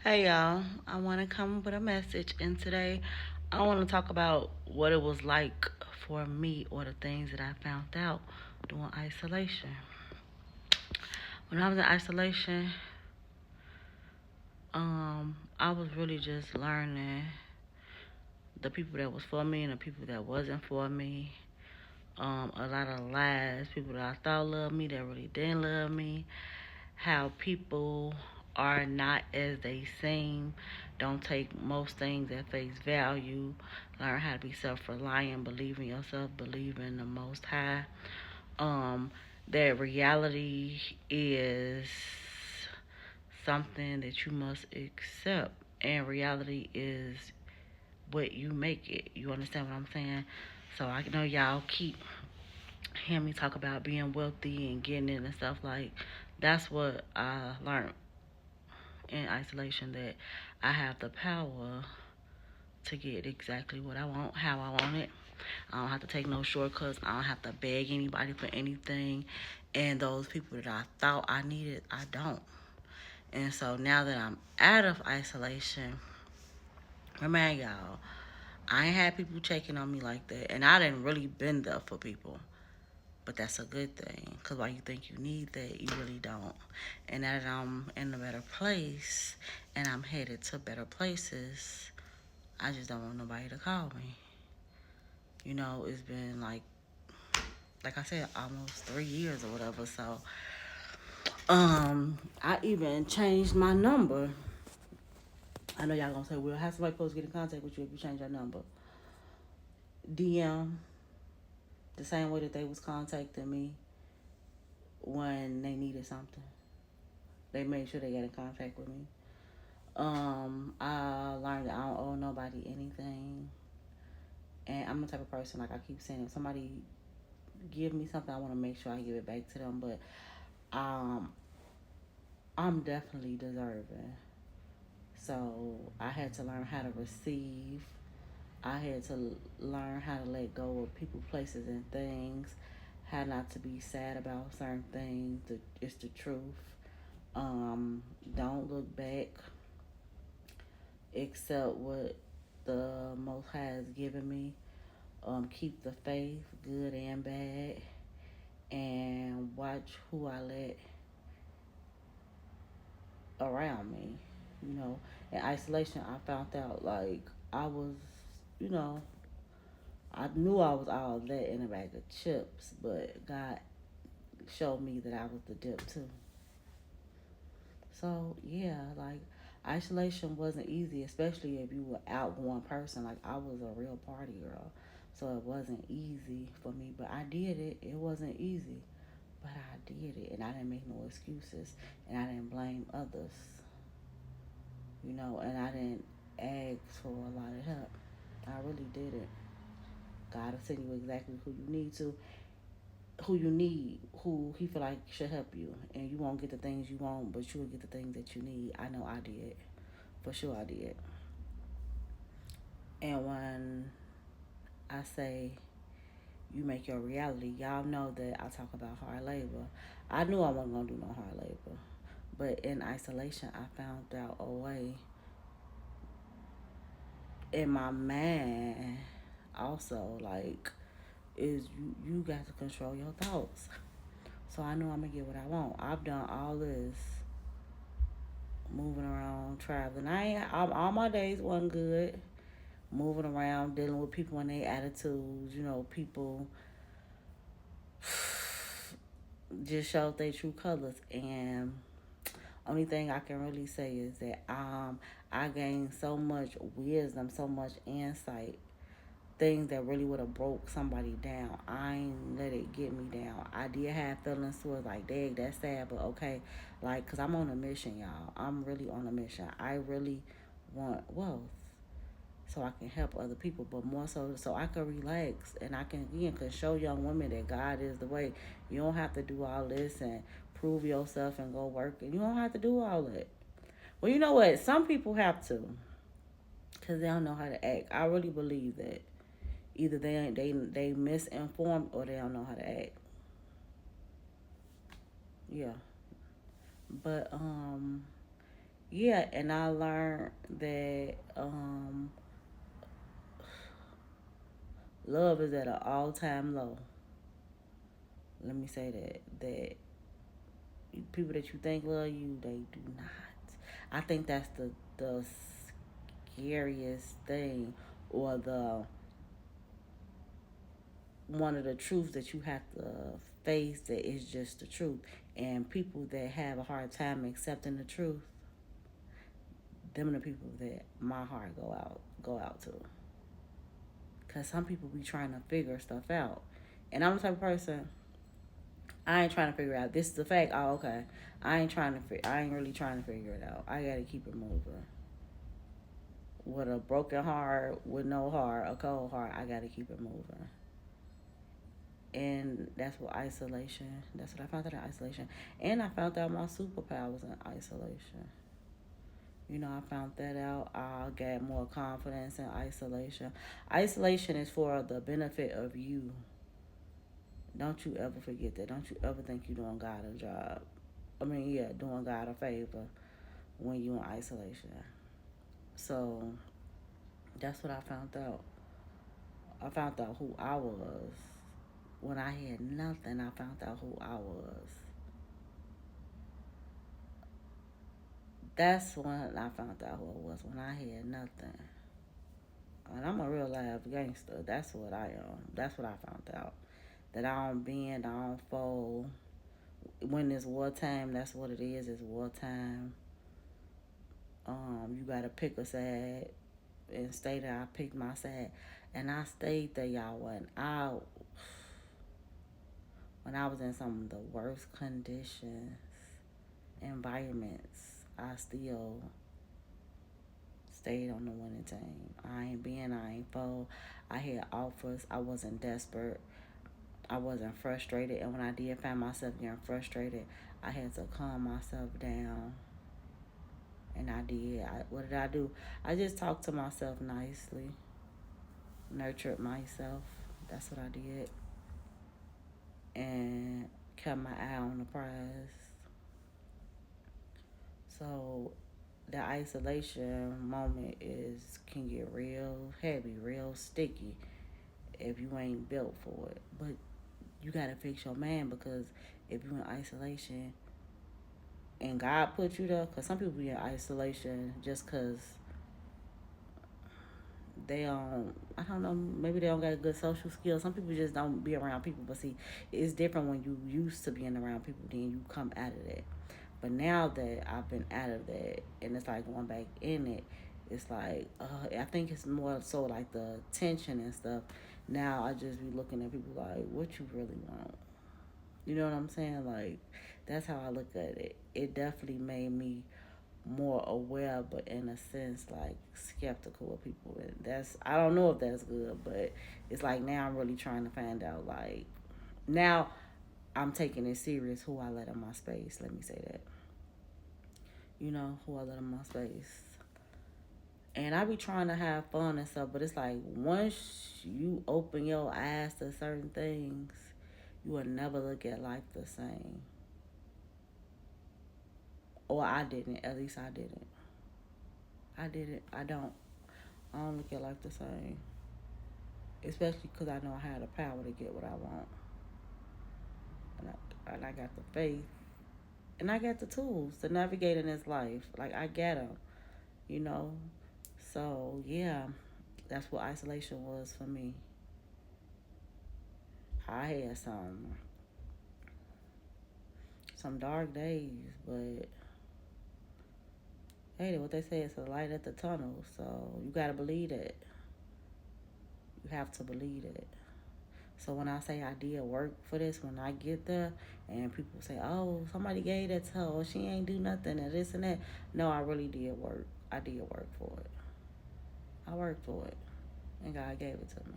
Hey y'all, I want to come with a message, and today I want to talk about what it was like for me or the things that I found out during isolation. When I was in isolation, I was really just learning the people that was for me and the people that wasn't for me. A lot of lies, people that I thought loved me that really didn't love me, how people are not as they seem. Don't take most things at face value. Learn how to be self-reliant, believe in yourself, believe in the Most High. Um, that reality is something that you must accept, and reality is what you make it. You understand what I'm saying? So I know y'all keep hearing me talk about being wealthy and getting it and stuff like. That's what I learned in isolation, that I have the power to get exactly what I want, how I want it. I don't have to take no shortcuts. I don't have to beg anybody for anything. And those people that I thought I needed, I don't. And so now that I'm out of isolation, remind y'all, I ain't had people checking on me like that. And I didn't really been there for people. But that's a good thing. Because while you think you need that, you really don't. And now that I'm in a better place and I'm headed to better places, I just don't want nobody to call me. It's been like I said, almost 3 years or whatever. So, I even changed my number. I know y'all gonna say, well, how somebody supposed to get in contact with you if you change your number? DM, the same way that they was contacting me when they needed something. They made sure they got in contact with me. I learned that I don't owe nobody anything. And I'm the type of person, like I keep saying, if somebody give me something, I want to make sure I give it back to them. But um, I'm definitely deserving. So I had to learn how to receive. I had to learn how to let go of people, places, and things. How not to be sad about certain things. It's the truth. Don't look back. Accept what the Most High has given me. Keep the faith, good and bad, and watch who I let around me. In isolation, I found out like I was, you know, I knew I was all that in a bag of chips, but God showed me that I was the dip too. So yeah, like isolation wasn't easy, especially if you were outgoing person. Like I was a real party girl, so it wasn't easy for me. But I did it. It wasn't easy, but I did it, and I didn't make no excuses, and I didn't blame others. And I didn't ask for a lot of help. I really didn't. God will send you exactly who you need, who He feel like should help you, and you won't get the things you want, but you will get the things that you need. I know I did, for sure I did. And when I say you make your reality, y'all know that I talk about hard labor. I knew I wasn't gonna do no hard labor, but in isolation, I found out a way in my mind also, like, is you got to control your thoughts. So I know I'm gonna get what I want. I've done all this moving around, traveling. All my days wasn't good. Moving around, dealing with people and their attitudes. People just showed their true colors. And only thing I can really say is that I gained so much wisdom, so much insight, things that really would have broke somebody down. I ain't let it get me down. I did have feelings towards like, dang, that's sad, but okay. Like, because I'm on a mission, y'all. I'm really on a mission. I really want wealth so I can help other people, but more so I can relax and I can, again, can show young women that God is the way. You don't have to do all this and prove yourself and go work. And you don't have to do all that. Well, you know what? Some people have to because they don't know how to act. I really believe that. Either they misinformed or they don't know how to act. Yeah. But Yeah, and I learned that love is at an all time low. Let me say that people that you think love you, they do not. I think that's the scariest thing, or the one of the truths that you have to face, that is just the truth. And people that have a hard time accepting the truth, them are the people that my heart go out to. Cause some people be trying to figure stuff out, and I'm the type of person, I ain't trying to figure out. This is the fact. Oh, okay. I ain't really trying to figure it out. I gotta keep it moving. With a broken heart, with no heart, a cold heart, I gotta keep it moving. And that's what isolation. That's what I found out in isolation. And I found out my superpower was in isolation. I found that out. I got more confidence in isolation. Isolation is for the benefit of you. Don't you ever forget that. Don't you ever think you're doing God a job. I mean, yeah, doing God a favor when you in isolation. So that's what I found out. I found out who I was. When I had nothing, I found out who I was. That's when I found out who I was, when I had nothing. And I'm a real life gangster. That's what I am. That's what I found out. That I don't bend, I don't fold. When it's wartime, that's what it is. It's wartime. You gotta pick a side and stay there. I picked my side, and I stayed there, y'all. When I was in some of the worst conditions, environments, I still stayed on the winning team. I ain't fold. I had offers. I wasn't desperate. I wasn't frustrated. And when I did find myself getting frustrated, I had to calm myself down. And I did. What did I do? I just talked to myself nicely, nurtured myself. That's what I did. And kept my eye on the prize. So the isolation moment can get real heavy, real sticky if you ain't built for it. But you gotta fix your man, because if you're in isolation and God put you there, because some people be in isolation just because they don't, I don't know, maybe they don't got a good social skills. Some people just don't be around people. But see, it's different when you used to being around people, then you come out of that. But now that I've been out of that, and it's like going back in it, it's like, I think it's more so like the tension and stuff. Now I just be looking at people like, what you really want? You know what I'm saying? Like, that's how I look at it. It definitely made me more aware, but in a sense, like skeptical of people. And I don't know if that's good, but it's like now I'm really trying to find out. Like, now I'm taking it serious who I let in my space. Let me say that. Who I let in my space. And I be trying to have fun and stuff, but it's like once you open your eyes to certain things, you will never look at life the same. Or I didn't. At least I didn't. I didn't. I don't. I don't look at life the same. Especially because I know I have the power to get what I want. And I got the faith. And I got the tools to navigate in this life. Like, I get them, you know? So, yeah, that's what isolation was for me. I had some dark days, but hey, what they say is a light at the tunnel. So you gotta believe it. You have to believe it. So when I say I did work for this, when I get there and people say, "Oh, somebody gave that to her, or she ain't do nothing, and this and that," no, I really did work. I did work for it. I worked for it, and God gave it to me.